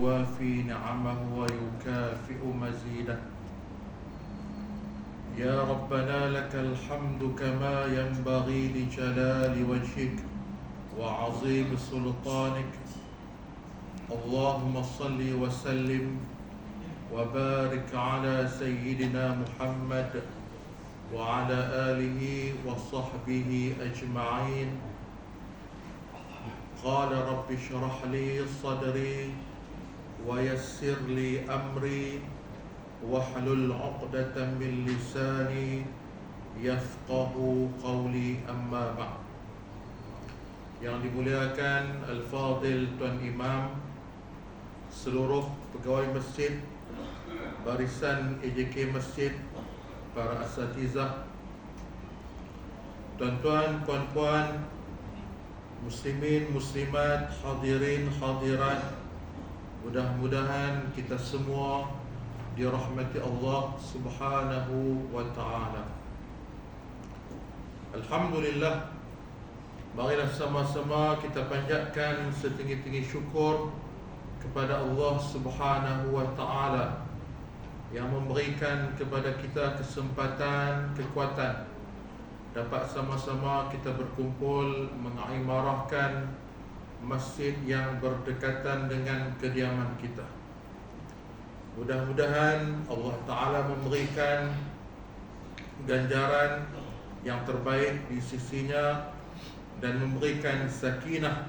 يوافي نعمه ويكافئ مزيده. يا ربنا لك الحمد كما ينبغي لجلال وجهك وعظيم سلطانك. اللهم صل وسلم وبارك على سيدنا محمد وعلى آله وصحبه أجمعين. قال رب اشرح لي صدري ويسر لي أمري واحلل عقدة من لساني يفقه قولي. أما بعد. Yang dimuliakan Al-Fadil Tuan Imam, seluruh pegawai masjid, barisan AJK Masjid, para asatizah, tuan-tuan, puan-puan, muslimin, muslimat, hadirin, hadirat, mudah-mudahan kita semua dirahmati Allah Subhanahu wa ta'ala. Alhamdulillah, marilah sama-sama kita panjatkan setinggi-tinggi syukur kepada Allah Subhanahu wa ta'ala yang memberikan kepada kita kesempatan, kekuatan dapat sama-sama kita berkumpul mengimarahkan masjid yang berdekatan dengan kediaman kita. Mudah-mudahan Allah Ta'ala memberikan ganjaran yang terbaik di sisinya dan memberikan sakinah,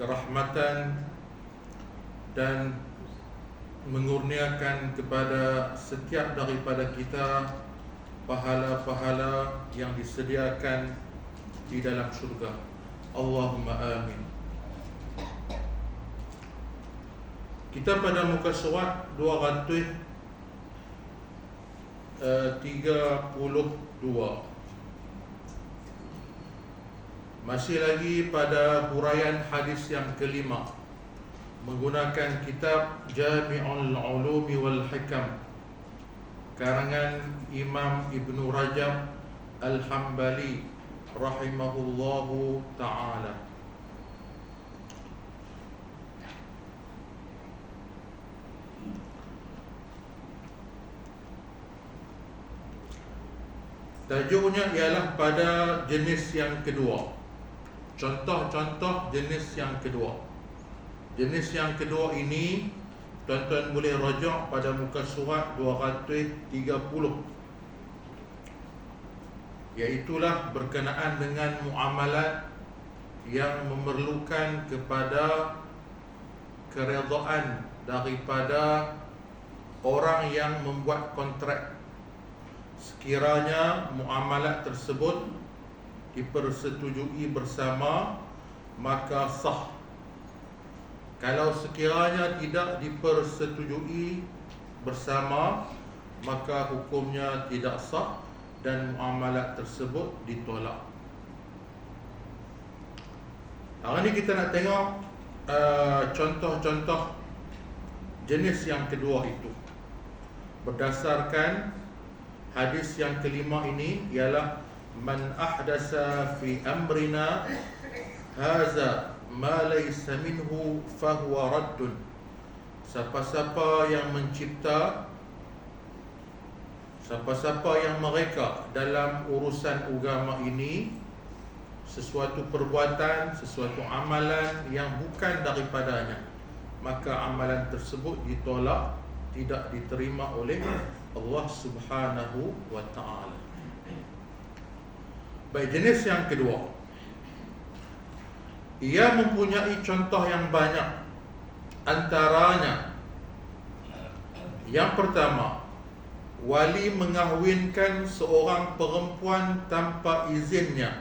kerahmatan, dan mengurniakan kepada setiap daripada kita pahala-pahala yang disediakan di dalam syurga. Allahumma amin. Kita pada muka surat 232. Masih lagi pada huraian hadis yang kelima menggunakan kitab Jami'ul Ulumi wal Hikam karangan Imam Ibnu Rajab Al-Hambali rahimahullahu ta'ala. Tajuknya ialah pada jenis yang kedua. Contoh-contoh jenis yang kedua. Jenis yang kedua ini tuan-tuan boleh rujuk pada muka surat 230, iaitulah berkenaan dengan muamalat yang memerlukan kepada keredaan daripada orang yang membuat kontrak. Sekiranya muamalat tersebut dipersetujui bersama, maka sah. Kalau sekiranya tidak dipersetujui bersama, maka hukumnya tidak sah dan muamalat tersebut ditolak. Hari ini kita nak tengok contoh-contoh jenis yang kedua itu. Berdasarkan hadis yang kelima ini ialah man ahdasa fi amrina haza ma laysa minhu fahuwa raddun. Siapa-siapa yang mencipta, siapa-siapa yang mereka dalam urusan agama ini sesuatu perbuatan, sesuatu amalan yang bukan daripadanya, maka amalan tersebut ditolak, tidak diterima oleh Allah Subhanahu wa ta'ala. Baik, jenis yang kedua, ia mempunyai contoh yang banyak. Antaranya, yang pertama, wali mengahwinkan seorang perempuan tanpa izinnya,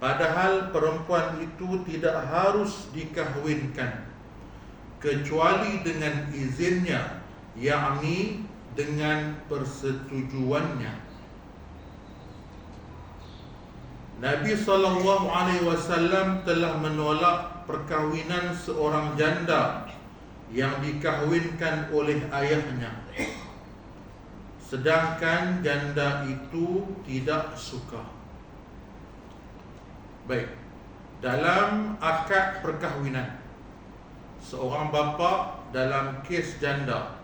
padahal perempuan itu tidak harus dikahwinkan kecuali dengan izinnya, yakni dengan persetujuannya. Nabi SAW telah menolak perkahwinan seorang janda yang dikahwinkan oleh ayahnya, sedangkan janda itu tidak suka. Baik, dalam akad perkahwinan. Seorang bapa dalam kes janda,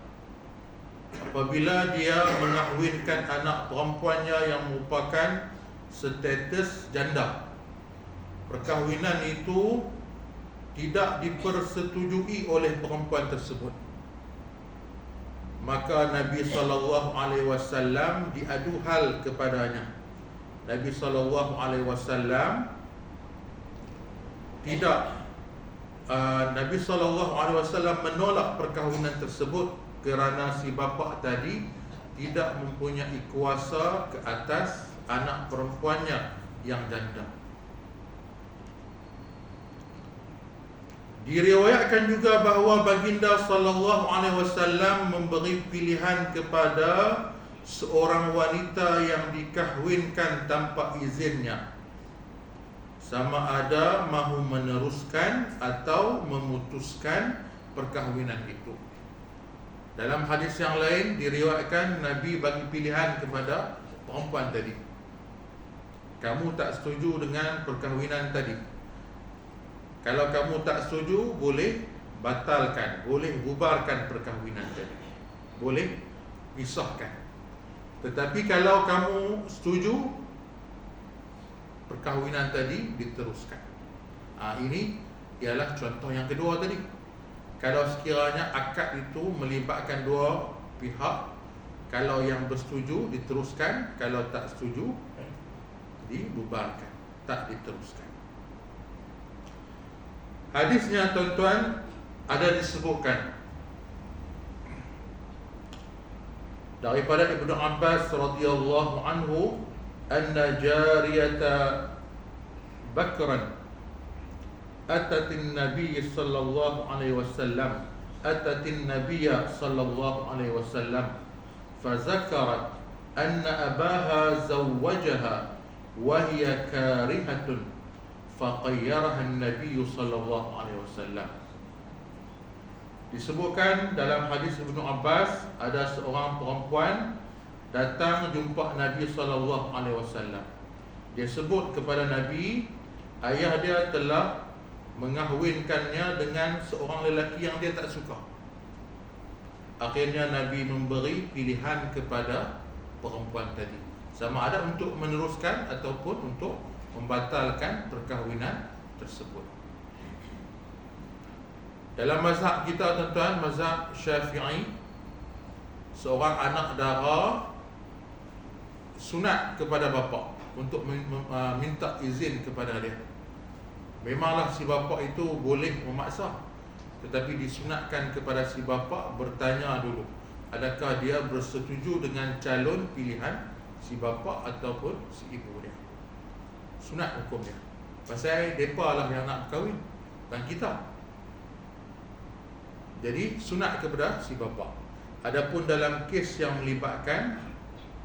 apabila dia mengahwinkan anak perempuannya yang merupakan status janda, perkahwinan itu tidak dipersetujui oleh perempuan tersebut, maka Nabi SAW diadu hal kepadanya. Nabi SAW Nabi SAW menolak perkahwinan tersebut kerana si bapa tadi tidak mempunyai kuasa ke atas anak perempuannya yang janda. Diriwayatkan juga bahawa baginda SAW memberi pilihan kepada seorang wanita yang dikahwinkan tanpa izinnya, sama ada mahu meneruskan atau memutuskan perkahwinan itu. Dalam hadis yang lain diriwayatkan Nabi bagi pilihan kepada perempuan tadi. Kamu tak setuju dengan perkahwinan tadi? Kalau kamu tak setuju, boleh batalkan, boleh bubarkan perkahwinan tadi, boleh pisahkan. Tetapi kalau kamu setuju, perkahwinan tadi diteruskan. Ini ialah contoh yang kedua tadi. Kalau sekiranya akad itu melibatkan dua pihak, kalau yang bersetuju diteruskan, kalau tak setuju dibubarkan, tak diteruskan. Hadisnya tuan-tuan ada disebutkan daripada Ibnu Abbas radhiyallahu anhu, anna jariyata Bakran atatin Nabi sallallahu alaihi wasallam fazakarat anna abaha zawwajaha wa hiya karihatun faqayyaraha an-nabiy sallallahu alaihi wasallam. Disebutkan dalam hadis Ibnu Abbas, ada seorang perempuan datang jumpa Nabi sallallahu alaihi wasallam. Dia sebut kepada Nabi, ayah dia telah mengahwinkannya dengan seorang lelaki yang dia tak suka. Akhirnya Nabi memberi pilihan kepada perempuan tadi, sama ada untuk meneruskan ataupun untuk membatalkan perkahwinan tersebut. Dalam mazhab kita tuan-tuan, mazhab Syafi'i, seorang anak dara sunat kepada bapa untuk minta izin kepada dia. Memanglah si bapa itu boleh memaksa, tetapi disunatkan kepada si bapa bertanya dulu, adakah dia bersetuju dengan calon pilihan si bapa ataupun si ibu dia. Sunat hukumnya. Pasal mereka lah yang nak kahwin, bukan kita. Jadi sunat kepada si bapa. Adapun dalam kes yang melibatkan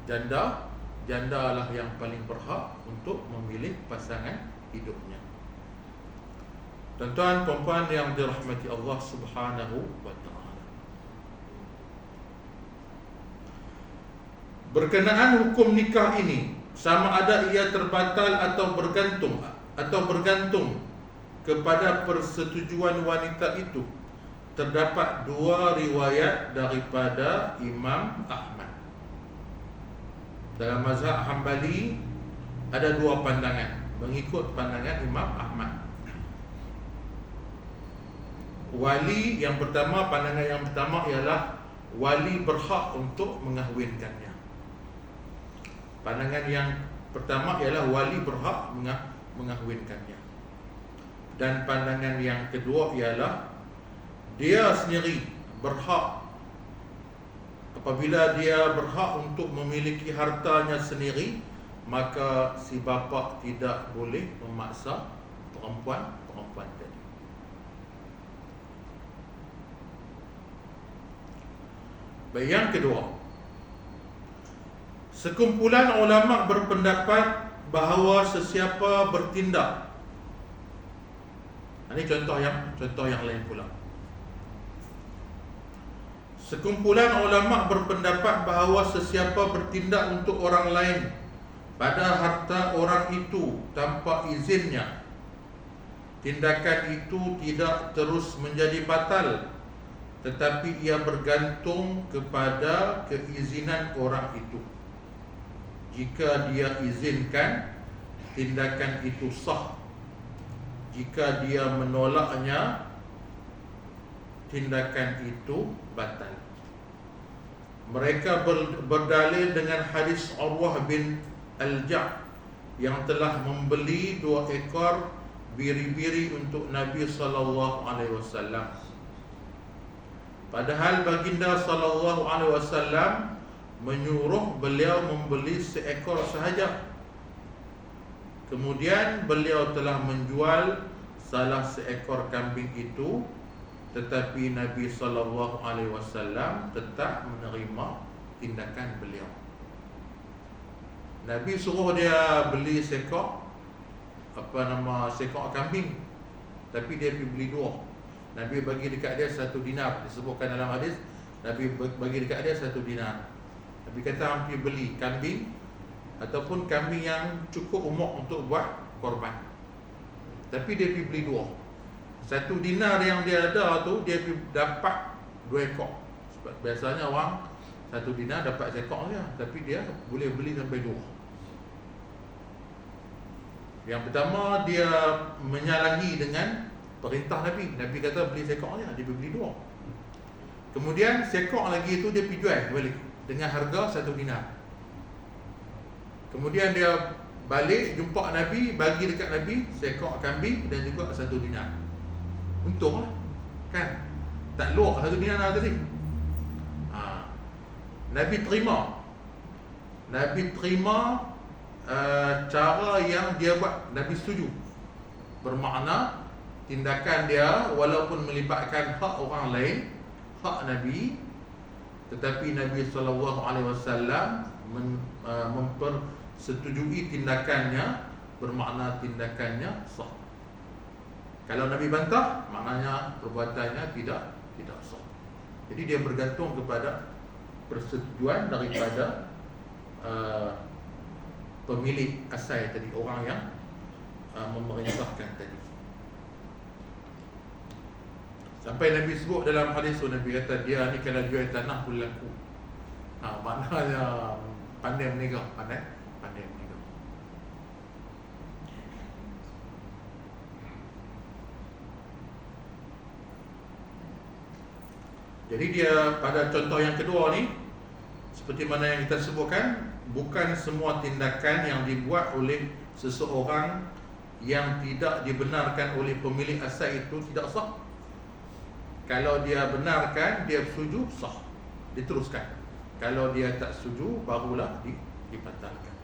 janda, janda lah yang paling berhak untuk memilih pasangan hidupnya. Tuan-tuan, puan-puan yang dirahmati Allah Subhanahu wa ta'ala, berkenaan hukum nikah ini, sama ada ia terbatal atau bergantung kepada persetujuan wanita itu, terdapat dua riwayat daripada Imam Ahmad. Dalam mazhab Hambali ada dua pandangan, mengikut pandangan Imam Ahmad. Wali yang pertama, pandangan yang pertama ialah wali berhak untuk mengahwinkannya. Pandangan yang pertama ialah wali berhak mengahwinkannya. Dan pandangan yang kedua ialah dia sendiri berhak. Apabila dia berhak untuk memiliki hartanya sendiri, maka si bapa tidak boleh memaksa perempuan tadi. Baik, yang kedua, sekumpulan ulama berpendapat bahawa sesiapa bertindak, ini contoh yang lain pula. Sekumpulan ulama berpendapat bahawa sesiapa bertindak untuk orang lain pada harta orang itu tanpa izinnya, tindakan itu tidak terus menjadi batal, tetapi ia bergantung kepada keizinan orang itu. Jika dia izinkan, tindakan itu sah. Jika dia menolaknya, tindakan itu batal. Mereka berdalil dengan hadis Urwah bin Al-Ja' yang telah membeli 2 ekor biri-biri untuk Nabi SAW. Padahal baginda SAW menyuruh beliau membeli seekor sahaja. Kemudian beliau telah menjual salah seekor kambing itu, tetapi Nabi SAW tetap menerima tindakan beliau. Nabi suruh dia beli seekor seekor kambing, tapi dia pergi beli 2. Nabi bagi dekat dia 1 dinar. Disebutkan dalam hadis, Nabi bagi dekat dia 1 dinar. Nabi kata hampir beli kambing ataupun kambing yang cukup umur untuk buat korban, tapi dia pergi beli 2. 1 dinar yang dia ada tu, dia dapat 2 ekor. Sebab biasanya orang 1 dinar dapat seekor je, tapi dia boleh beli sampai 2. Yang pertama, dia menyalahi dengan perintah Nabi. Nabi kata beli seekor je, dia beli 2. Kemudian seekor lagi itu dia pergi jual balik dengan harga 1 dinar. Kemudian dia balik jumpa Nabi, bagi dekat Nabi seekor kambing dan juga 1 dinar. Untunglah, kan? Tak luar 1 dinar tadi. Nabi terima. Nabi terima cara yang dia buat. Nabi setuju. Bermakna tindakan dia walaupun melibatkan hak orang lain, hak Nabi, tetapi Nabi SAW mempersetujui tindakannya, bermakna tindakannya sah. Kalau Nabi bantah, maknanya perbuatannya tidak sah. Jadi dia bergantung kepada persetujuan daripada pemilik asal tadi, orang yang memerintahkan tadi. Sampai Nabi sebut dalam hadis tu, Nabi kata dia ni kalau jual tanah pun laku. Maknanya pandai meniaga, pandai meniaga. Jadi dia pada contoh yang kedua ni, seperti mana yang kita sebutkan, bukan semua tindakan yang dibuat oleh seseorang yang tidak dibenarkan oleh pemilik asal itu tidak sah. Kalau dia benarkan, dia setuju, sah, diteruskan. Kalau dia tak setuju, barulah dibatalkan.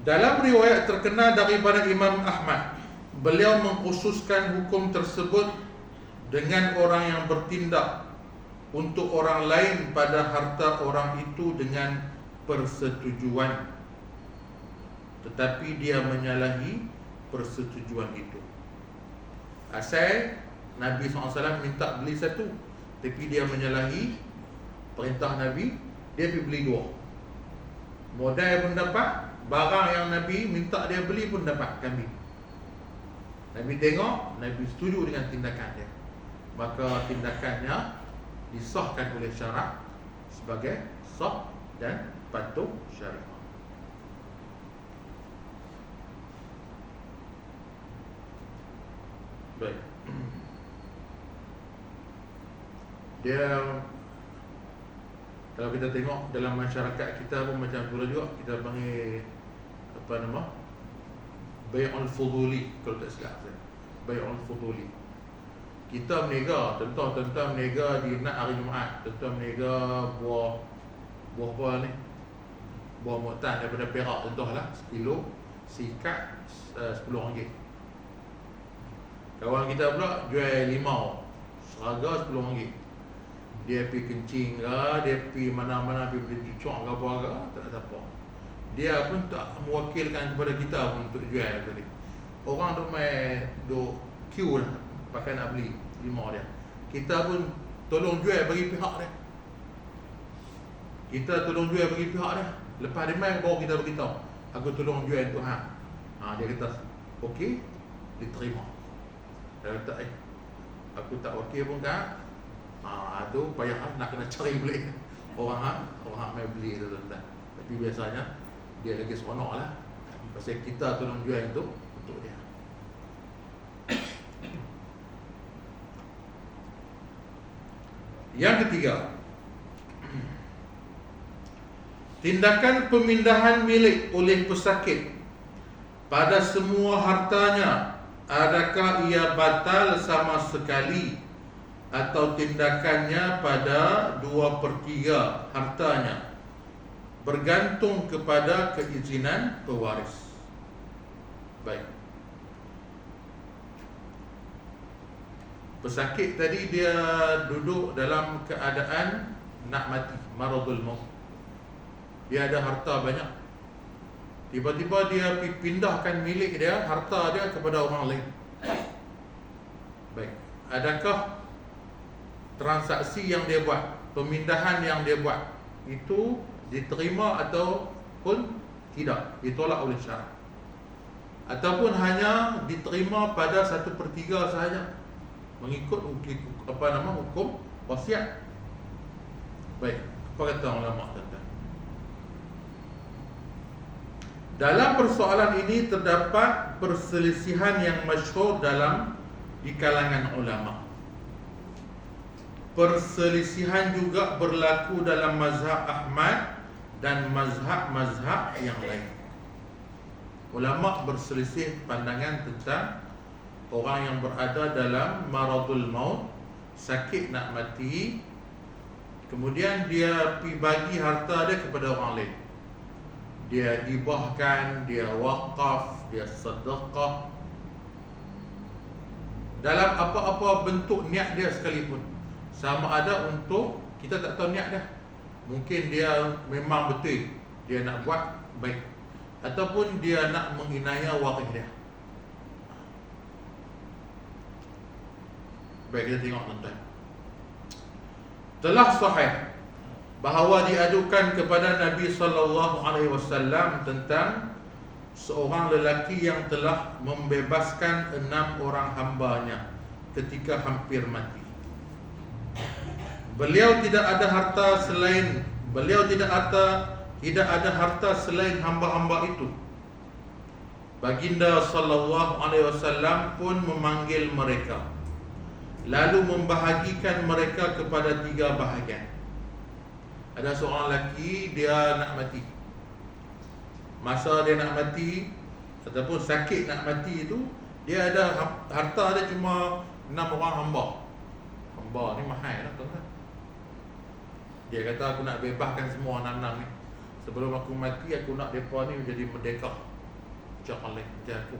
Dalam riwayat terkenal daripada Imam Ahmad, beliau mengkhususkan hukum tersebut dengan orang yang bertindak untuk orang lain pada harta orang itu dengan persetujuan, tetapi dia menyalahi persetujuan itu. Asal Nabi SAW minta beli 1, tapi dia menyalahi perintah Nabi, dia pergi beli 2. Modal pun dapat, barang yang Nabi minta dia beli pun dapat kambing. Nabi tengok, Nabi setuju dengan tindakan dia, maka tindakannya disahkan oleh syarak sebagai sah dan patuh syariah. Baik. Dia, kalau kita tengok dalam masyarakat kita pun macam tu juga, kita panggil apa nama? Bai'ul fuduli, kalau tak silap saya. Bai'ul fuduli. Kita meniaga, contoh meniaga di nak hari Jumaat, contoh meniaga buah apa ni? Buah muatan daripada Perak, contohlah 1 kilo sikat RM10. Kawan kita pula jual limau, seharga RM10. Dia pergi kencing ke, dia pergi mana-mana, pergi beli cucuk ke apa ke, tak ada siapa. Dia pun tak mewakilkan kepada kita pun untuk jual tadi. Orang duk main, duk queue lah, pakai nak beli limau dia. Kita pun tolong jual bagi pihak dia. Kita tolong jual bagi pihak dia. Lepas dia main, baru kita beritahu, aku tolong jual untuk hang. Dia kata okey, diterima. Dia kata, aku tak okey pun kan. Tu payah nak kena cari beli orang mai beli tu tuan. Tapi biasanya dia lagi seronok lah, pasal kita tolong jual yang tu untuk dia. Yang ketiga, tindakan pemindahan milik oleh pesakit pada semua hartanya, adakah ia batal sama sekali atau tindakannya pada 2/3 hartanya, bergantung kepada keizinan pewaris. Baik, pesakit tadi dia duduk dalam keadaan nak mati, maradul maut. Dia ada harta banyak, tiba-tiba dia pindahkan milik dia, harta dia kepada orang lain. Baik, adakah transaksi yang dia buat, pemindahan yang dia buat itu diterima ataupun tidak, ditolak oleh syarak, ataupun hanya diterima pada 1/3 sahaja mengikut hukum wasiat? Baik, apa kata ulama tentang? Dalam persoalan ini terdapat perselisihan yang masyhur di kalangan ulama. Perselisihan juga berlaku dalam mazhab Ahmad dan mazhab-mazhab yang lain. Ulama berselisih pandangan tentang orang yang berada dalam maradul maut, sakit nak mati, kemudian dia pergi bagi harta dia kepada orang lain. Dia hibahkan, dia wakaf, dia sedekah, dalam apa-apa bentuk niat dia sekalipun. Sama ada untuk, kita tak tahu niat dia, mungkin dia memang betul dia nak buat baik, ataupun dia nak menginaya waris dia. Baik, kita tengok tuan-tuan. Telah sahih bahawa diadukan kepada Nabi SAW tentang seorang lelaki yang telah membebaskan 6 orang hambanya ketika hampir mati. Beliau tidak ada harta selain hamba-hamba itu. Baginda SAW pun memanggil mereka, lalu membahagikan mereka kepada 3 bahagian. Ada seorang lelaki, dia nak mati. Masa dia nak mati ataupun sakit nak mati itu, dia ada harta dia cuma 6 orang hamba. Hamba ni mahal lah tuan-tuan. Dia kata, aku nak bebaskan semua 6 ni. Sebelum aku mati, aku nak mereka ni menjadi merdeka, macam lain, macam aku.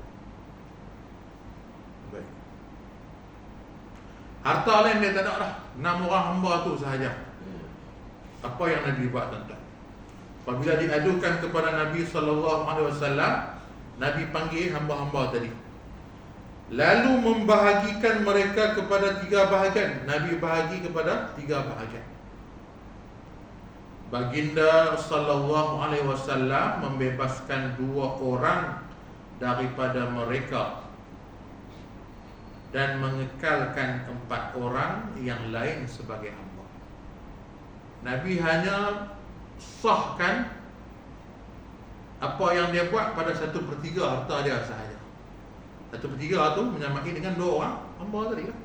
Baik, harta lain dia tak nak dah, 6 orang hamba tu sahaja. Apa yang Nabi buat tuan-tuan? Apabila diadukan kepada Nabi SAW, Nabi panggil hamba-hamba tadi, lalu membahagikan mereka kepada 3 bahagian. Nabi bahagi kepada 3 bahagian. Baginda SAW membebaskan 2 orang daripada mereka dan mengekalkan 4 orang yang lain sebagai hamba. Nabi hanya sahkan apa yang dia buat pada 1/3 harta dia sahaja. 1/3 tu menyamai dengan 2 orang hamba tadi kan.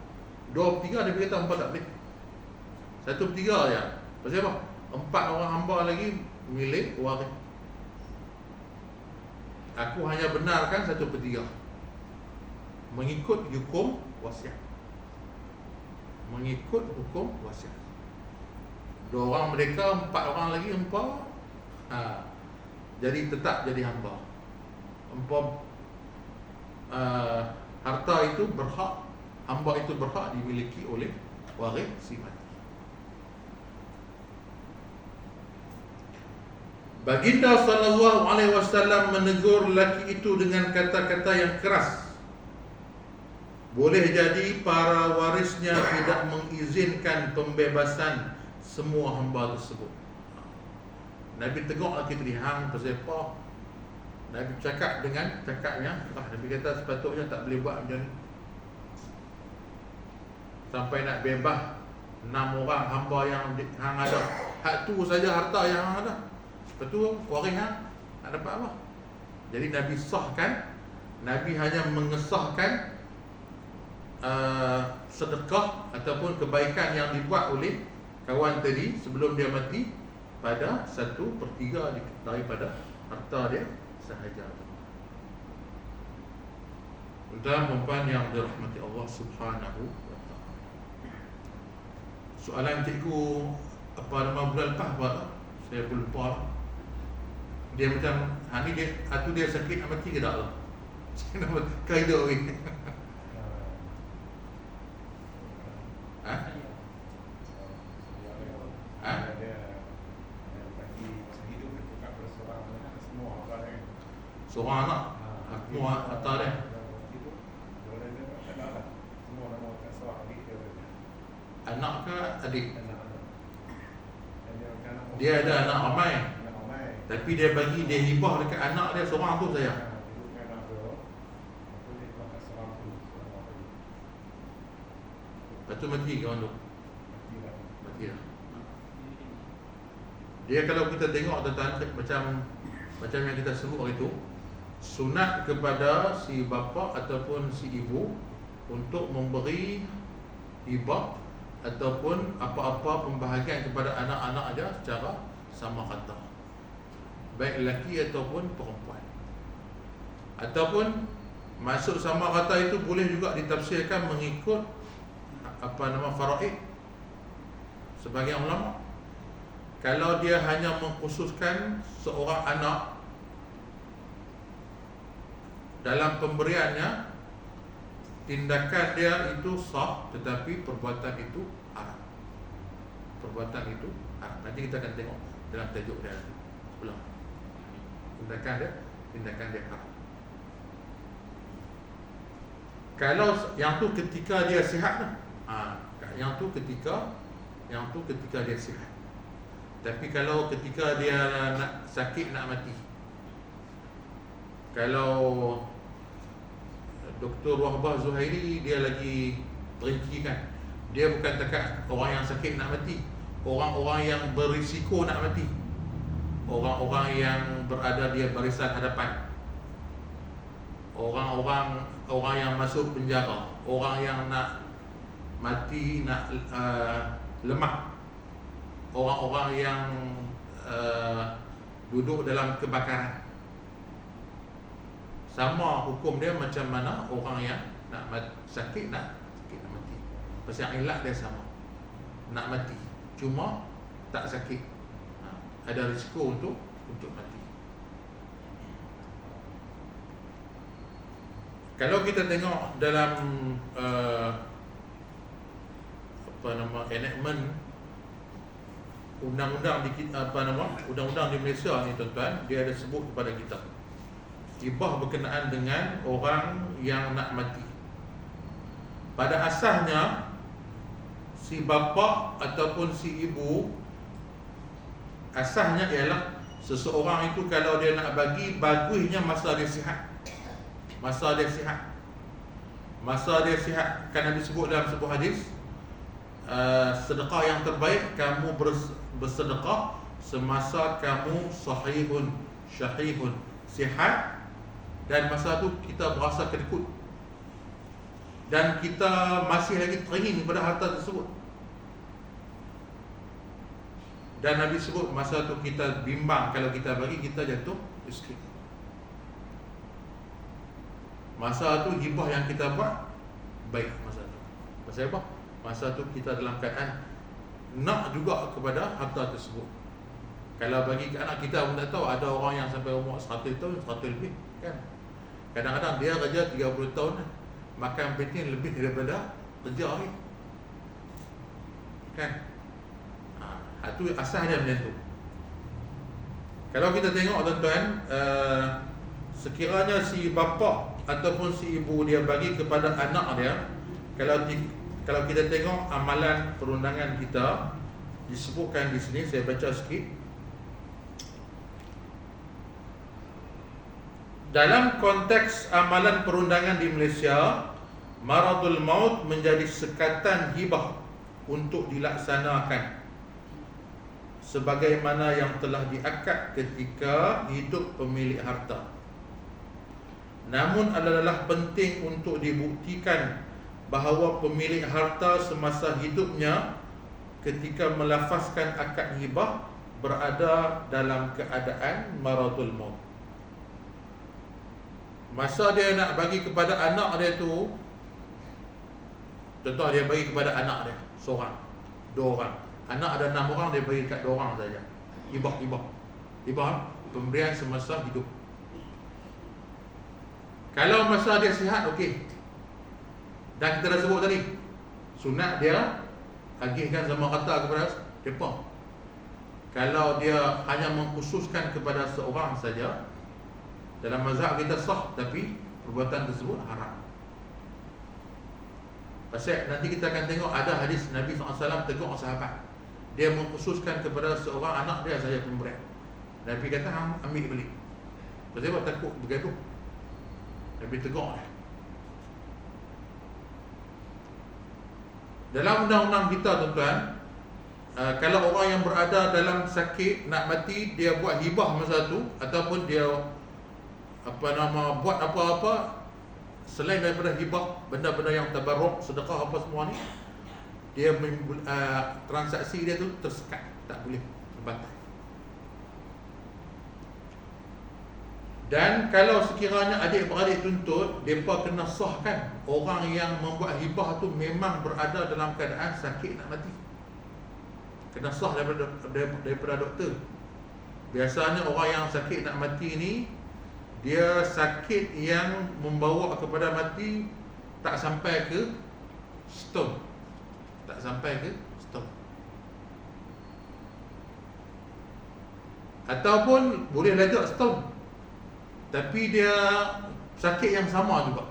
2/3 dia kata 4 tak boleh. 1/3 je. Pasal apa? 4 orang hamba lagi milik waris. Aku hanya benarkan 1/3 mengikut hukum wasiat. Mengikut hukum wasiat. 2 orang mereka, 4 orang lagi hamba. Jadi tetap jadi hamba. Harta itu berhak, hamba itu berhak dimiliki oleh waris si mati. Baginda SAW menegur lelaki itu dengan kata-kata yang keras. Boleh jadi para warisnya tidak mengizinkan pembebasan semua hamba tersebut. Nabi tegur lelaki tadi, hang pasal apa Nabi cakap dengan cakapnya, Nabi kata sepatutnya tak boleh buat macam ni. Sampai nak bebas 6 orang hamba yang hang ada. Hak tu saja harta yang hang ada. Lepas tu waris hang nak dapat apa? Jadi Nabi sahkan, Nabi hanya mengesahkan sedekah ataupun kebaikan yang dibuat oleh kawan tadi sebelum dia mati pada 1/3 daripada harta dia sahaja. Tuan-tuan yang dirahmati Allah Subhanahu wa taala. Soalan cikgu apa nama bulan lepas apa? Saya pun lupa. Dia macam ni dia atau dia sakit nak mati ke tak lah? Nama kaidah ni. Ha? Ha? Seorang anak semua atas dia. Anak ke adik? Dia ada anak ramai, tapi dia bagi, dia hibah dekat anak dia seorang tu saya. Lepas tu mati ke orang tu? Mati lah. Dia kalau kita tengok tentang macam yang kita sebut hari tu, sunat kepada si bapa ataupun si ibu untuk memberi hibah ataupun apa-apa pembahagian kepada anak-anak dia secara sama kata, baik lelaki ataupun perempuan. Ataupun masuk sama kata itu boleh juga ditafsirkan mengikut faraid. Sebagian ulama, kalau dia hanya mengkhususkan seorang anak dalam pemberiannya, tindakan dia itu sah, tetapi perbuatan itu haram. Perbuatan itu haram. Nanti kita akan tengok dalam tajuk dia nanti. Ulang. Tindakan dia haram. Kalau yang tu ketika dia sihat, yang tu ketika dia sihat. Tapi kalau ketika dia nak sakit, nak mati, kalau Dr. Wahbah Zuhairi dia lagi perincikan, dia bukan takat orang yang sakit nak mati, orang-orang yang berisiko nak mati, orang-orang yang berada di barisan hadapan, orang yang masuk penjara, orang yang nak mati, nak lemah, orang-orang yang duduk dalam kebakaran. Sama hukum dia macam mana orang yang nak sakit nak mati. Pasal ilat dia sama, nak mati, cuma tak sakit, ada risiko untuk mati. Kalau kita tengok dalam enactment undang-undang di Malaysia ni, tuan-tuan, dia ada sebut kepada kita hibah berkenaan dengan orang yang nak mati. Pada asalnya si bapa ataupun si ibu, asasnya ialah seseorang itu kalau dia nak bagi, bagusnya masa dia sihat. Masa dia sihat, kan Nabi sebut dalam sebuah hadis, sedekah yang terbaik kamu bersedekah semasa kamu sahihun syahihun, sihat, dan masa tu kita berasa kedekut dan kita masih lagi teringin pada harta tersebut. Dan Nabi sebut masa tu kita bimbang, kalau kita bagi kita jatuh miskin. Masa tu hibah yang kita buat baik masa tu. Pasal apa? Masa tu kita dalam keadaan nak juga kepada harta tersebut. Kalau bagi ke anak kita pun tak tahu, ada orang yang sampai umur 100 tahun, 100 lebih kan. Kadang-kadang dia kerja 30 tahun, makan penting lebih daripada kerja ni kan. Itu asal dia macam tu. Kalau kita tengok, tuan-tuan, sekiranya si bapa ataupun si ibu dia bagi kepada anak dia, kalau kita tengok amalan perundangan kita disebutkan di sini, saya baca sikit. Dalam konteks amalan perundangan di Malaysia, maradul maut menjadi sekatan hibah untuk dilaksanakan sebagaimana yang telah diakad ketika hidup pemilik harta. Namun adalah penting untuk dibuktikan bahawa pemilik harta semasa hidupnya ketika melafazkan akad hibah berada dalam keadaan maradul maut. Masa dia nak bagi kepada anak dia tu, contoh dia bagi kepada anak dia seorang, dua orang. Anak ada 6 orang, dia bagi kat 2 orang saja. Hibah pemberian semasa hidup. Kalau masa dia sihat, okey. Dan kita dah sebut tadi, sunat dia agihkan sama rata kepada mereka. Kalau dia hanya mengkhususkan kepada seorang saja, dalam mazhab kita sah, tapi perbuatan tersebut haram. Pasal nanti kita akan tengok ada hadis Nabi SAW tegur sahabat, dia mengkhususkan kepada seorang anak dia saja pemberian. Nabi kata, hang ambil balik. Pasal apa? Takut bergaduh. Nabi tegur dia. Dalam undang-undang kita, tuan-tuan, kalau orang yang berada dalam sakit nak mati, dia buat hibah masa tu, ataupun dia buat apa-apa selain daripada hibah, benda-benda yang tabarruk, sedekah apa semua ni, dia transaksi dia tu tersekat, tak boleh terbatas. Dan kalau sekiranya adik-beradik tuntut, mereka kena sahkan orang yang membuat hibah tu memang berada dalam keadaan sakit nak mati. Kena sah daripada doktor. Biasanya orang yang sakit nak mati ni, dia sakit yang membawa kepada mati, tak sampai ke stone. Tak sampai ke stone. Ataupun boleh lejak stone, tapi dia sakit yang sama juga.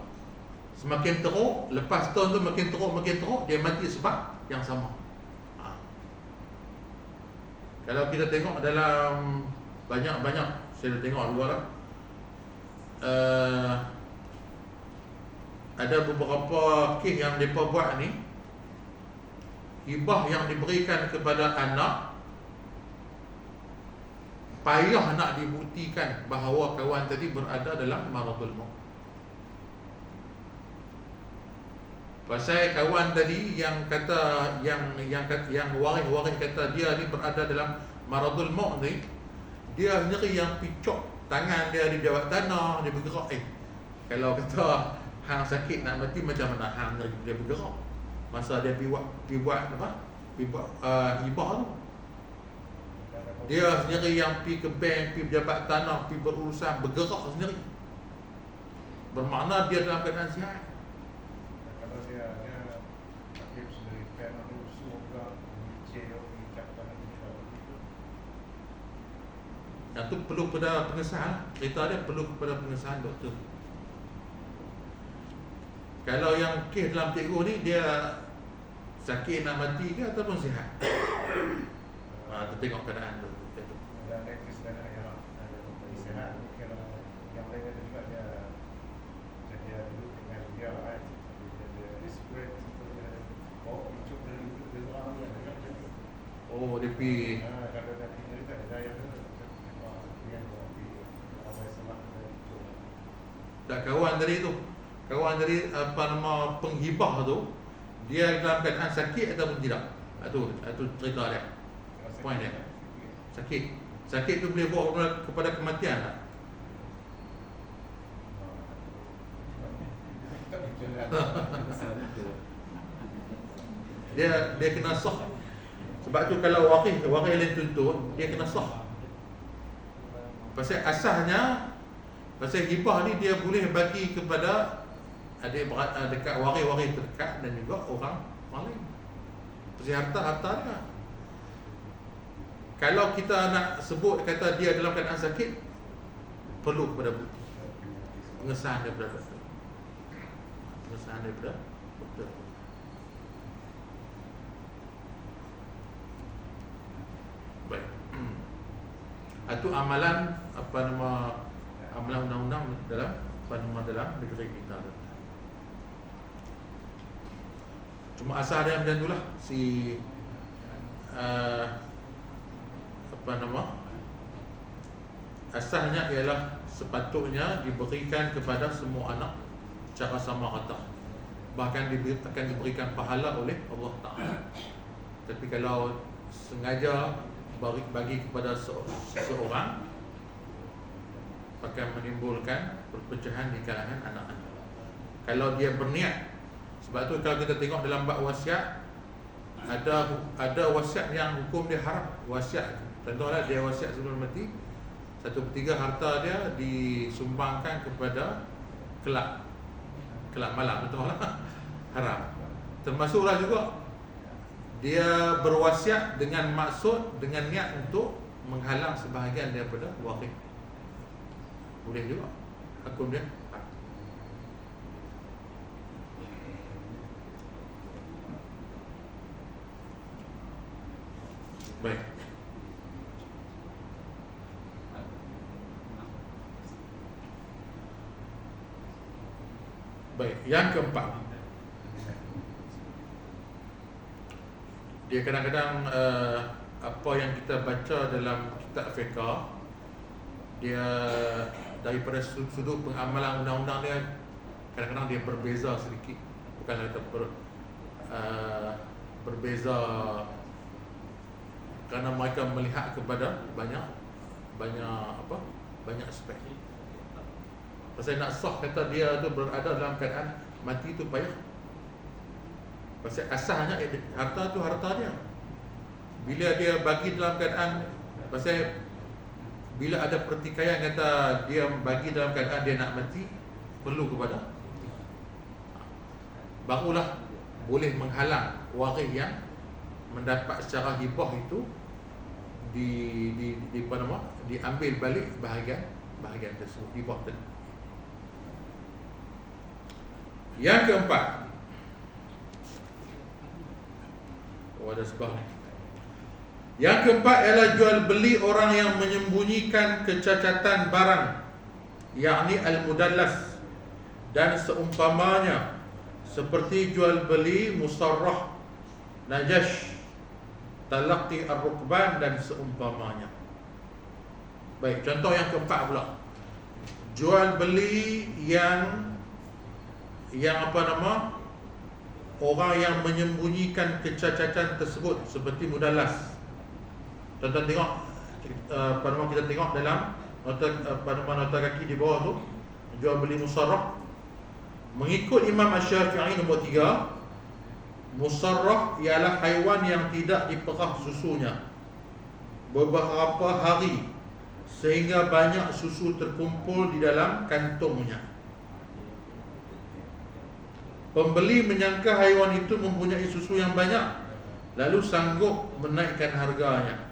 Semakin teruk, lepas stone tu makin teruk, dia mati sebab yang sama. Kalau kita tengok dalam banyak-banyak, saya dah tengok luar lah, ada beberapa kes yang mereka buat ni, hibah yang diberikan kepada anak, payah nak dibuktikan bahawa kawan tadi berada dalam maradul maut. Pasal kawan tadi yang kata yang waris kata dia ni berada dalam maradul maut ni, dia sendiri yang picok tangan dia di bawah tanah, dia bergerak. Kalau kata hang sakit nak mati, macam mana hang dia bergerak masa dia pergi buat hibah tu? Dia sendiri yang pergi ke bank, pergi pejabat tanah, pergi berurusan, bergerak sendiri. Bermakna dia dalam keadaan sihat. Kalau dia aktif sendiri, kan ada usul ke yang tu perlu pada pengesahan. Cerita dia perlu kepada pengesahan doktor. Kalau yang kes dalam cikgu ni, dia sakit nak mati ke ataupun sihat? Kita tengok keadaan tu. Dan ada kes yang sihat. Kalau yang lain ada juga dia duduk dengan dia kan. Dia spread ucap dari orang yang Oh, dia pergi. kalau dah tinggal tak ada daya tu. Tak, kawan tadi penghibah tu, dia dalam keadaan sakit ataupun tidak? Itu cerita dia. Poin dia. Sakit tu boleh bawa kepada kematian tak? Dia kena sah. Sebab tu kalau waris lain tuntut, dia kena sah. Pasal asasnya, pasal hibah ni dia boleh bagi kepada dekat waris terdekat dan juga orang lain. Pasal harta dia. Kalau kita nak sebut kata dia dalam keadaan sakit, perlu kepada bukti, pengesahan daripada doktor. Baik. Itu amalan amalan undang-undang dalam negeri kita. Cuma asal dia macam itulah asalnya ialah sepatutnya diberikan kepada semua anak secara sama rata. Bahkan akan diberikan pahala oleh Allah Ta'ala. Tapi kalau sengaja bagi kepada seseorang, akan menimbulkan perpecahan di kalangan anak-anak. Kalau dia berniat, sebab tu kalau kita tengok dalam bab wasiat, ada wasiat yang hukum dia haram. Wasiat, contohlah dia wasiat sebelum mati, 1/3 harta dia disumbangkan kepada kelab malam, betul lah. Haram. Termasuklah juga dia berwasiat dengan maksud, dengan niat untuk menghalang sebahagian daripada waris. Boleh juga hukum dia. Baik. Baik, yang keempat, dia kadang-kadang apa yang kita baca dalam kitab fiqh, dia daripada sudut pengamalan undang-undang dia kadang-kadang dia berbeza sedikit. Bukanlah kita berbeza kerana mereka melihat kepada banyak aspek. Pasal nak sah kata dia tu berada dalam keadaan mati tu payah. Pasal asalnya harta tu harta dia. Bila dia bagi dalam keadaan, pasal bila ada pertikaian kata dia bagi dalam keadaan dia nak mati, perlu kepada, barulah boleh menghalang waris yang mendapat secara hibah itu diambil balik bahagian tersebut, hibah tadi. Yang keempat, ada sebab. Yang keempat ialah jual beli orang yang menyembunyikan kecacatan barang, yakni al-mudallas dan seumpamanya, seperti jual beli musarrah, najash, talaqi ar-rukban dan seumpamanya. Baik, contoh yang keempat pula, jual beli yang orang yang menyembunyikan kecacatan tersebut, seperti mudallas. Contoh tengok kita tengok dalam nota kaki di bawah tu, jual beli musarrah. Mengikut Imam Asy-Syafi'i nombor 3, musarrah ialah haiwan yang tidak diperah susunya beberapa hari sehingga banyak susu terkumpul di dalam kantongnya. Pembeli menyangka haiwan itu mempunyai susu yang banyak, lalu sanggup menaikkan harganya.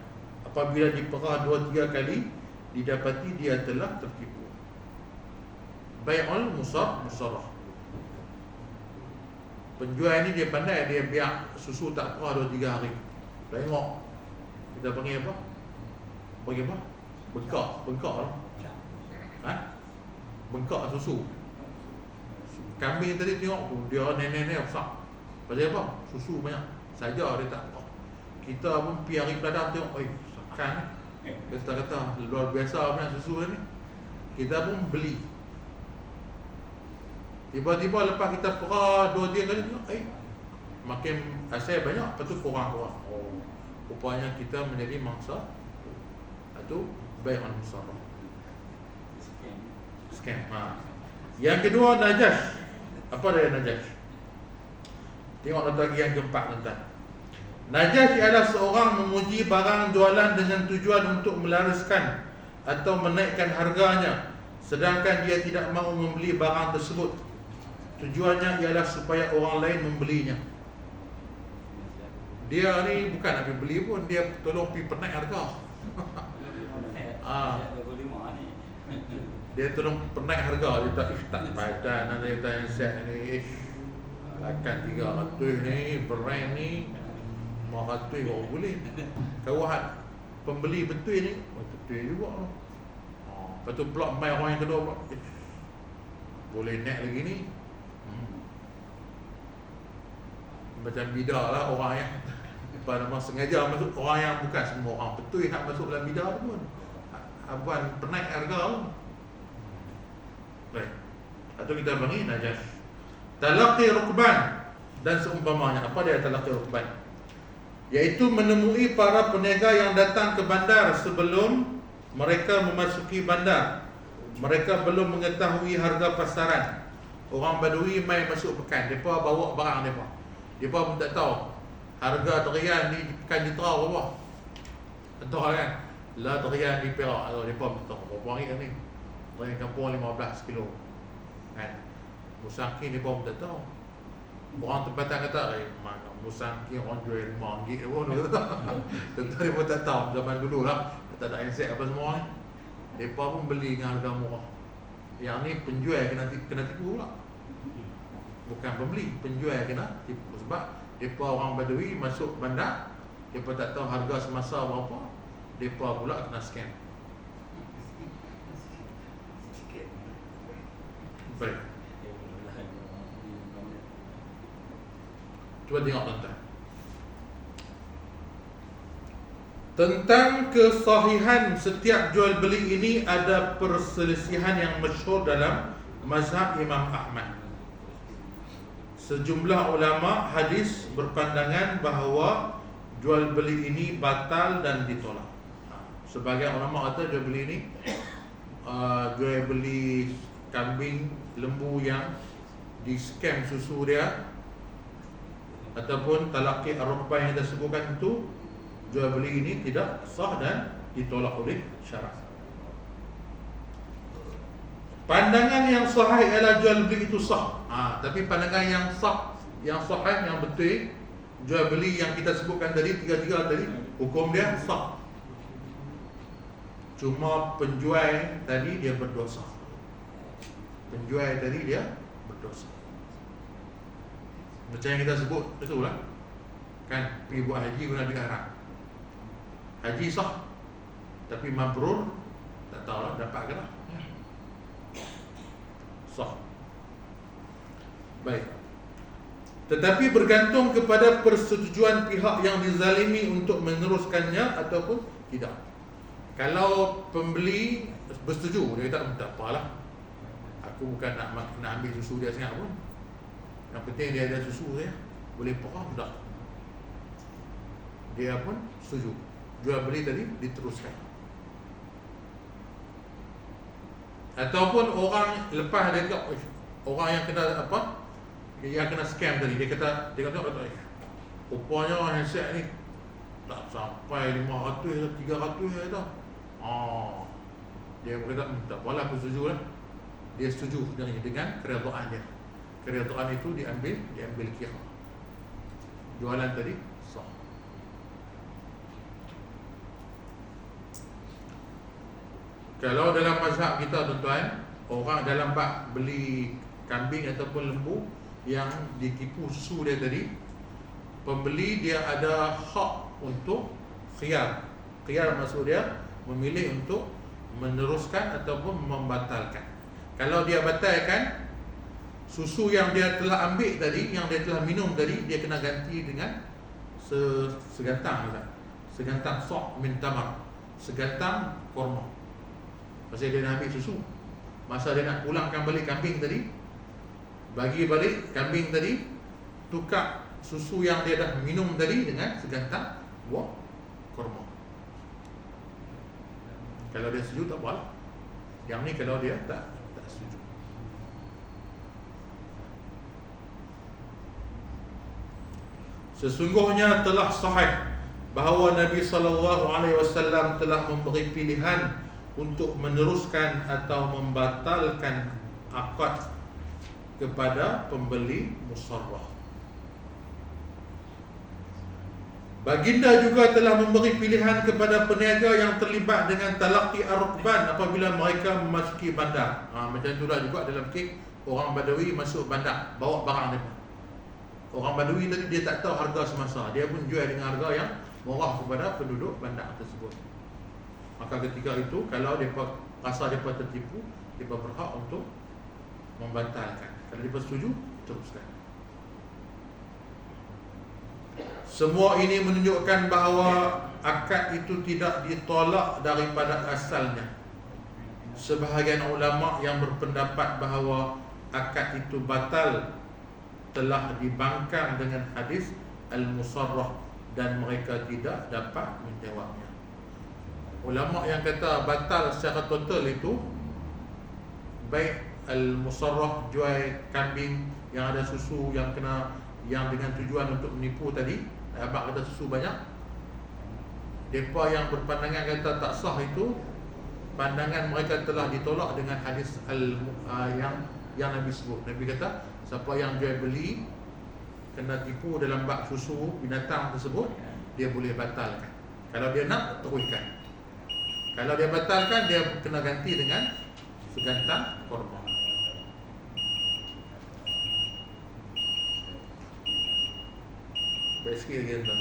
Apabila diperah 2-3 kali, didapati dia telah tertipu. Bai'ul musarrah. Penjual ini dia pandai, dia biar susu tak perah 2-3 hari. Tengok, kita panggil apa? Bengkak lah. Bengkak susu. Kambing tadi tengok dia nenek-nenek besar. Pasal apa? Susu banyak. Saja dia tak apa. Kita pun pergi hari peladang tengok, sakan ni. Kata luar biasa punya susu ni. Kita pun beli. Tiba-tiba lepas kita perah 2-3 kali tengok, makin asal banyak, lepas tu kurang. Rupanya kita menjadi mangsa. Itu bai'ul musarrah. Scam. Yang kedua, najash. Apa dia najash? Tengok nota lagi yang keempat, tuan-tuan. Najash ialah seorang memuji barang jualan dengan tujuan untuk melariskan atau menaikkan harganya, sedangkan dia tidak mahu membeli barang tersebut. Tujuannya ialah supaya orang lain membelinya. Dia ni bukan nak beli pun, dia tolong pergi penaik harga. Dia tolong penaik harga. Dia tak padan, dia tak set ni, akan 300 ni, brand ni 500 kau boleh. Kau pembeli betul ni, betul juga. Lepas tu pula mai orang yang kedua pula, boleh naik lagi ni. Macam bidah lah orang yang memang sengaja masuk, orang yang bukan semua orang betul nak masuk dalam bidah tu pun. Abang penaik harga tu. Baik. Atau kita panggil najas. Talaqi rukban dan seumpamanya. Apa dia talaqi rukban? Iaitu menemui para peniaga yang datang ke bandar sebelum mereka memasuki bandar. Mereka belum mengetahui harga pasaran. Orang Badui mai masuk pekan, mereka bawa barang mereka. Mereka pun tak tahu harga terian di pekan Jitra berapa. Tahu kan? La terian di Perak. Mereka pun tahu berapa hari ni. Terian kampung 15 kilo. Kan? Musangki mereka pun tak tahu. Orang tempatan kata, mana musangki orang jual RM5 pun. Tentu mereka tak tahu zaman dulu lah. Tak ada handset apa semua ni. Mereka pun beli dengan harga murah. Yang ni penjual kena tipu pula. Bukan pembeli, penjual kena tipu. Sebab mereka orang Badui masuk bandar, mereka tak tahu harga semasa berapa, mereka pula kena scam. Baik. Cuba tengok tuan-tuan. Tentang kesahihan setiap jual beli ini ada perselisihan yang masyhur dalam mazhab Imam Ahmad. Sejumlah ulama hadis berpandangan bahawa jual beli ini batal dan ditolak. Sebagian ulama kata jual beli ini jual beli kambing, lembu yang di scam susu dia, ataupun talaqi ar-rukban yang kita sebutkan itu, jual beli ini tidak sah dan ditolak oleh syarak. Pandangan yang sahih ialah jual beli itu sah. Tapi pandangan yang sah, yang sahih, yang betul, jual beli yang kita sebutkan tadi, tiga-tiga tadi, hukum dia sah. Cuma penjual tadi dia berdosa. Penjual tadi dia berdosa. Macam yang kita sebut, betul lah. Kan, pergi buat haji guna duit haram. Haji sah, tapi mabrur tak tahulah dapat ke tak. Sah. Baik. Tetapi bergantung kepada persetujuan pihak yang dizalimi untuk meneruskannya ataupun tidak. Kalau pembeli bersetuju, dia kata tak apalah, aku bukan nak ambil susu dia sangat pun, yang penting dia ada susu saya, boleh perah dah, dia pun setuju. Jual beli tadi diteruskan. Ataupun orang lepas dia kata, orang yang kena apa, yang kena scam tadi, dia kata rupanya handset ni tak sampai 500 300 dah. Dia berkata tak apalah, aku setuju lah. Dia setuju dengan keredaan dia. Keredaan itu diambil kira. Jualan tadi sah. Kalau dalam mazhab kita tuan-tuan, orang dalam bab beli kambing ataupun lembu yang ditipu susu dia tadi, pembeli dia ada hak untuk khiyar. Khiyar maksud dia memilih untuk meneruskan ataupun membatalkan. Kalau dia batalkan, susu yang dia telah ambil tadi, yang dia telah minum tadi, dia kena ganti dengan segantang juga. Segantang sok min tamar, segantang kurma. Pasal dia nak ambil susu. Masa dia nak pulangkan balik kambing tadi, bagi balik kambing tadi, tukar susu yang dia dah minum tadi dengan segantang buah kurma. Kalau dia setuju tak apa. Yang ni kalau dia tak setuju. Sesungguhnya telah sahih bahawa Nabi SAW telah memberi pilihan untuk meneruskan atau membatalkan akad kepada pembeli musarrah. Baginda juga telah memberi pilihan kepada peniaga yang terlibat dengan talaqi ar-rukban apabila mereka memasuki bandar. Macam itulah juga dalam kes orang Badawi masuk bandar, bawa barang mereka. Orang Badawi tadi dia tak tahu harga semasa, dia pun jual dengan harga yang murah kepada penduduk bandar tersebut. Maka ketika itu kalau mereka rasa mereka tertipu, mereka berhak untuk membatalkan. Kalau mereka setuju, teruskan. Semua ini menunjukkan bahawa akad itu tidak ditolak daripada asalnya. Sebahagian ulama yang berpendapat bahawa akad itu batal telah dibangkang dengan hadis al-musarrah dan mereka tidak dapat menjawabnya. Ulama yang kata batal secara total itu baik al-musarrah, jual kambing yang ada susu yang dengan tujuan untuk menipu tadi, abang kata susu banyak. Depa yang berpandangan kata tak sah itu, pandangan mereka telah ditolak dengan hadis yang Nabi sebut. Nabi kata siapa yang jual beli kena tipu dalam bak susu binatang tersebut, dia boleh batalkan. Kalau dia nak, teruskan. Kalau dia batalkan, dia kena ganti dengan segantang korban. Baik sikit lagi tuan.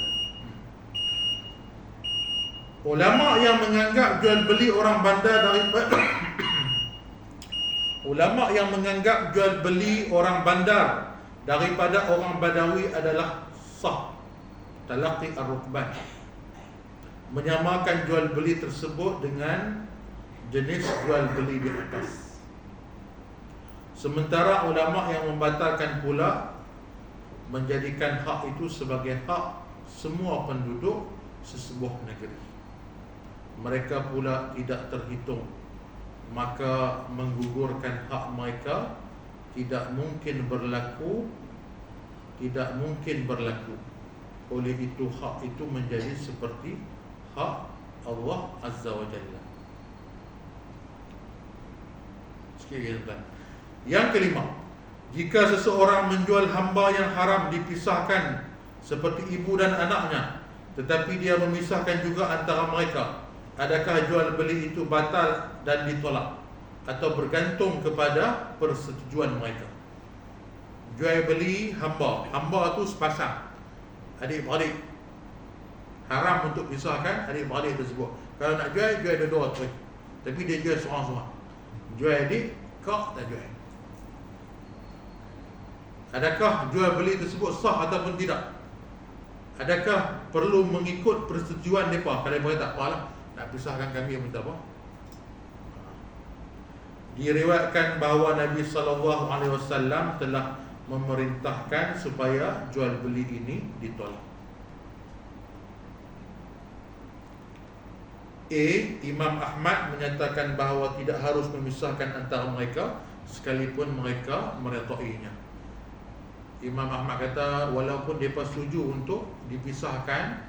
Ulama yang menganggap jual beli orang bandar daripada ulama yang menganggap jual beli orang bandar daripada orang Badawi adalah sah, talaqi ar-rukban, menyamakan jual beli tersebut dengan jenis jual beli di atas. Sementara ulama yang membatalkan pula menjadikan hak itu sebagai hak semua penduduk sesebuah negeri. Mereka pula tidak terhitung, maka menggugurkan hak mereka tidak mungkin berlaku. Oleh itu hak itu menjadi seperti hak Allah Azza wa Jalla. Sekian. Yang kelima, jika seseorang menjual hamba yang haram dipisahkan seperti ibu dan anaknya, tetapi dia memisahkan juga antara mereka, adakah jual beli itu batal dan ditolak atau bergantung kepada persetujuan mereka? Jual beli hamba tu sepasang, adik-beradik, haram untuk pisahkan adik-beradik tersebut. Kalau nak jual dua-dua tu, tapi dia jual seorang-seorang. Jual adik, kau tak jual. Adakah jual beli tersebut sah ataupun tidak? Adakah perlu mengikut persetujuan mereka? Kalau mereka tak apalah, nak pisahkan kami yang minta apa? Diriwayatkan bahawa Nabi SAW telah memerintahkan supaya jual beli ini ditolak. Imam Ahmad menyatakan bahawa tidak harus memisahkan antara mereka sekalipun mereka meretainya. Imam Ahmad kata walaupun mereka setuju untuk dipisahkan,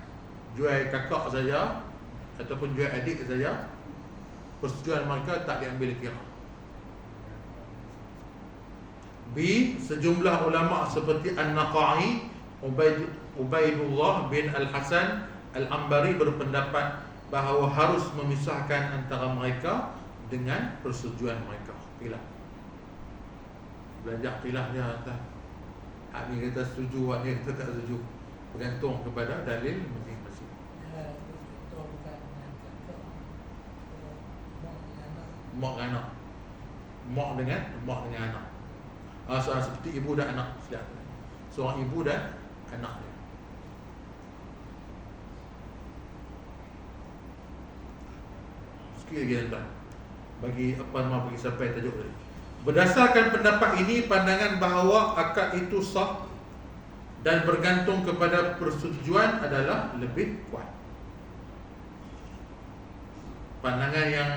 jual kakak saja ataupun jual adik saja, persetujuan mereka tak diambil kira. Sejumlah ulama seperti An-Naqai, Ubaidullah bin Al-Hasan Al-Ambari berpendapat bahawa harus memisahkan antara mereka dengan persetujuan mereka. Khilaf. Belajar khilafnya atas. Hak ni kata setuju, hak ni kata tak setuju, bergantung kepada dalil masing-masing. Mak dengan anak. Mak dengan anak. Seperti ibu dan anak. Seorang ibu dan anak dia. Sikit lagi tuan, bagi sampai tajuk tadi. Berdasarkan pendapat ini, pandangan bahawa akad itu sah dan bergantung kepada persetujuan adalah lebih kuat. Pandangan yang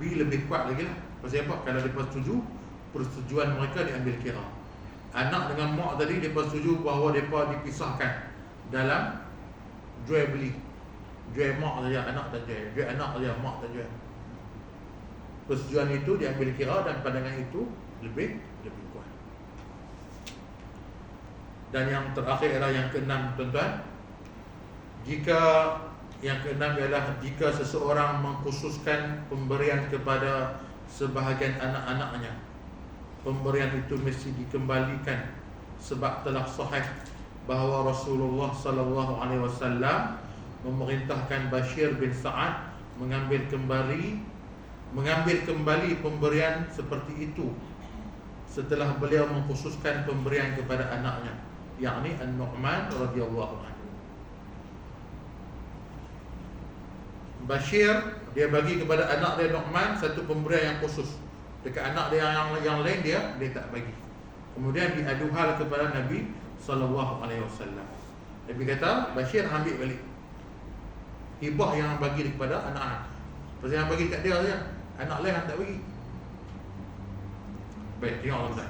B lebih kuat lagi lah. Pasal apa? Kalau mereka setuju, persetujuan mereka diambil kira. Anak dengan mak tadi, mereka setuju bahawa mereka dipisahkan dalam jual beli. Jual mak saja, anak tak jual. Jual anak saja, mak tak jual. Persetujuan itu diambil kira dan pandangan itu lebih kuat. Dan yang terakhir adalah yang keenam, tuan-tuan. Yang keenam ialah jika seseorang mengkhususkan pemberian kepada sebahagian anak-anaknya, pemberian itu mesti dikembalikan sebab telah sahih bahawa Rasulullah SAW memerintahkan Bashir bin Sa'ad mengambil kembali mengambil kembali pemberian seperti itu setelah beliau mengkhususkan pemberian kepada anaknya, yakni An-Nu'man radhiyallahu anhu. Bashir dia bagi kepada anak dia Nu'man satu pemberian yang khusus. Dekat anak dia yang lain dia tak bagi. Kemudian diadu hal kepada Nabi sallallahu alaihi wasallam. Nabi kata, Bashir ambil balik hibah yang bagi kepada anak-anak. Pasal yang bagi kat dia saja, anak lain tak bagi. Baik, tengok tuan-tuan.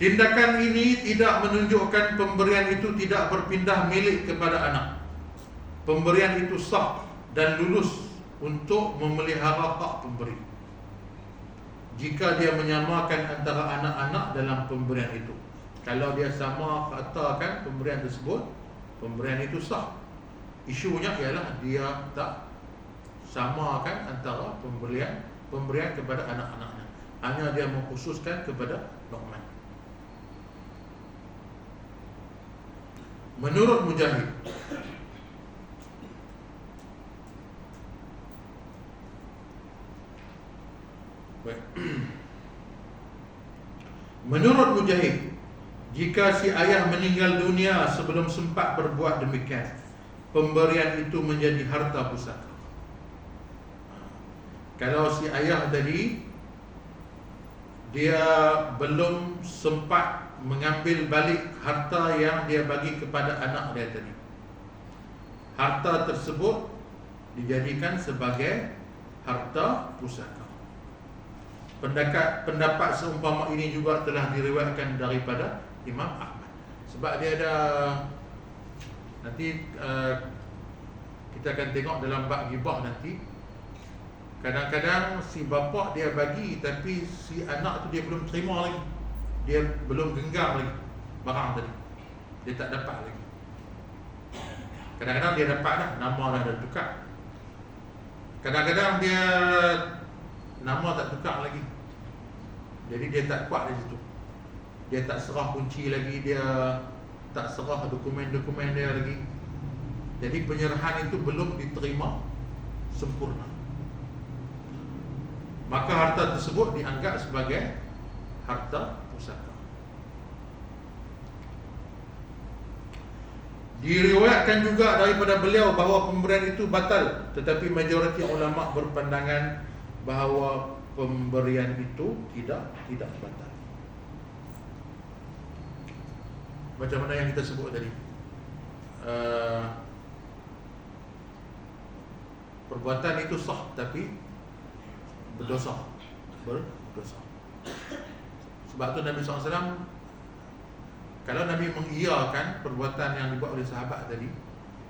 Tindakan ini tidak menunjukkan pemberian itu tidak berpindah milik kepada anak. Pemberian itu sah dan lulus untuk memelihara hak pemberi jika dia menyamakan antara anak-anak dalam pemberian itu. Kalau dia sama katakan pemberian tersebut, pemberian itu sah. Isunya ialah dia tak samakan antara pemberian kepada anak-anaknya. Hanya dia mengkhususkan kepada Nu'man. Menurut Mujahid, menurut Mujahid, jika si ayah meninggal dunia sebelum sempat berbuat demikian, pemberian itu menjadi harta pusaka. Kalau si ayah tadi dia belum sempat mengambil balik harta yang dia bagi kepada anak dia tadi, harta tersebut dijadikan sebagai harta pusaka. Pendapat seumpama ini juga telah diriwayatkan daripada Imam Ahmad. Sebab dia ada, nanti kita akan tengok dalam bab ghibah nanti, kadang-kadang si bapa dia bagi tapi si anak tu dia belum terima lagi, dia belum genggam lagi barang tadi, dia tak dapat lagi. Kadang-kadang dia dapat dah, nama dah tukar. Kadang-kadang dia nama tak tukar lagi, jadi dia tak kuat di situ. Dia tak serah kunci lagi, dia tak serah dokumen-dokumen dia lagi. Jadi penyerahan itu belum diterima sempurna. Maka harta tersebut dianggap sebagai harta pusaka. Diriwayatkan juga daripada beliau bahawa pemberian itu batal, tetapi majoriti ulama berpandangan bahawa pemberian itu tidak batal. Macam mana yang kita sebut tadi, perbuatan itu sah tapi berdosa. Sebab tu Nabi SAW, kalau Nabi mengiyakan perbuatan yang dibuat oleh sahabat tadi,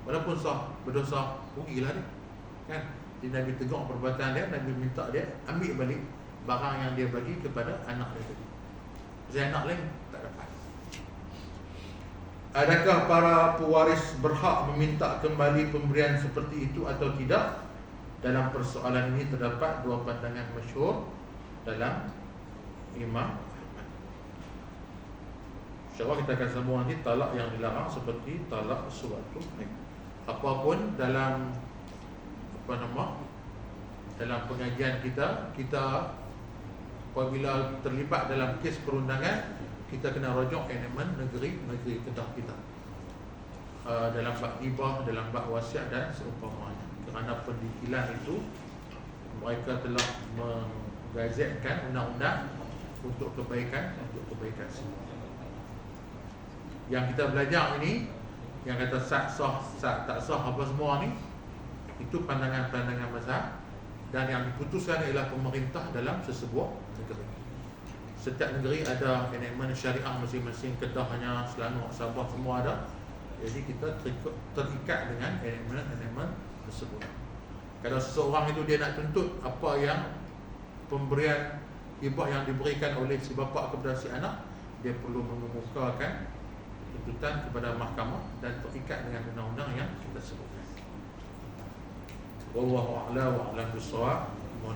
walaupun sah, berdosa, rugilah dia, kan? Jadi Nabi tegur perbuatan dia, Nabi minta dia ambil balik barang yang dia bagi kepada anak dia tadi. Sebab anak lain tak dapat. Adakah para pewaris berhak meminta kembali pemberian seperti itu atau tidak? Dalam persoalan ini terdapat dua pandangan masyhur dalam Imam Ahmad. InsyaAllah kita akan sambung nanti talak yang dilarang seperti talak suatu apapun dalam dalam pengajian kita apabila terlibat dalam kes perundangan, kita kena rujuk elemen negeri Kedah kita, dalam bab hibah, dalam bab wasiat dan seumpamanya. Kerana pendidikan itu mereka telah menggazetkan undang-undang untuk kebaikan semua. Yang kita belajar ini, yang kata sah tak sah apa semua ni, itu pandangan-pandangan mazhab, dan yang diputuskan ialah pemerintah dalam sesebuah negeri. Setiap negeri ada elemen syariah masing-masing. Kedahnya, Selangor, Sabah semua ada. Jadi kita terikat dengan elemen-elemen tersebut. Kalau seseorang itu dia nak tuntut apa yang pemberian hibah yang diberikan oleh si bapa kepada si anak, dia perlu mengemukakan tuntutan kepada mahkamah dan terikat dengan undang-undang yang kita sebutkan. Wallahu a'lam wa a'lam bissawab.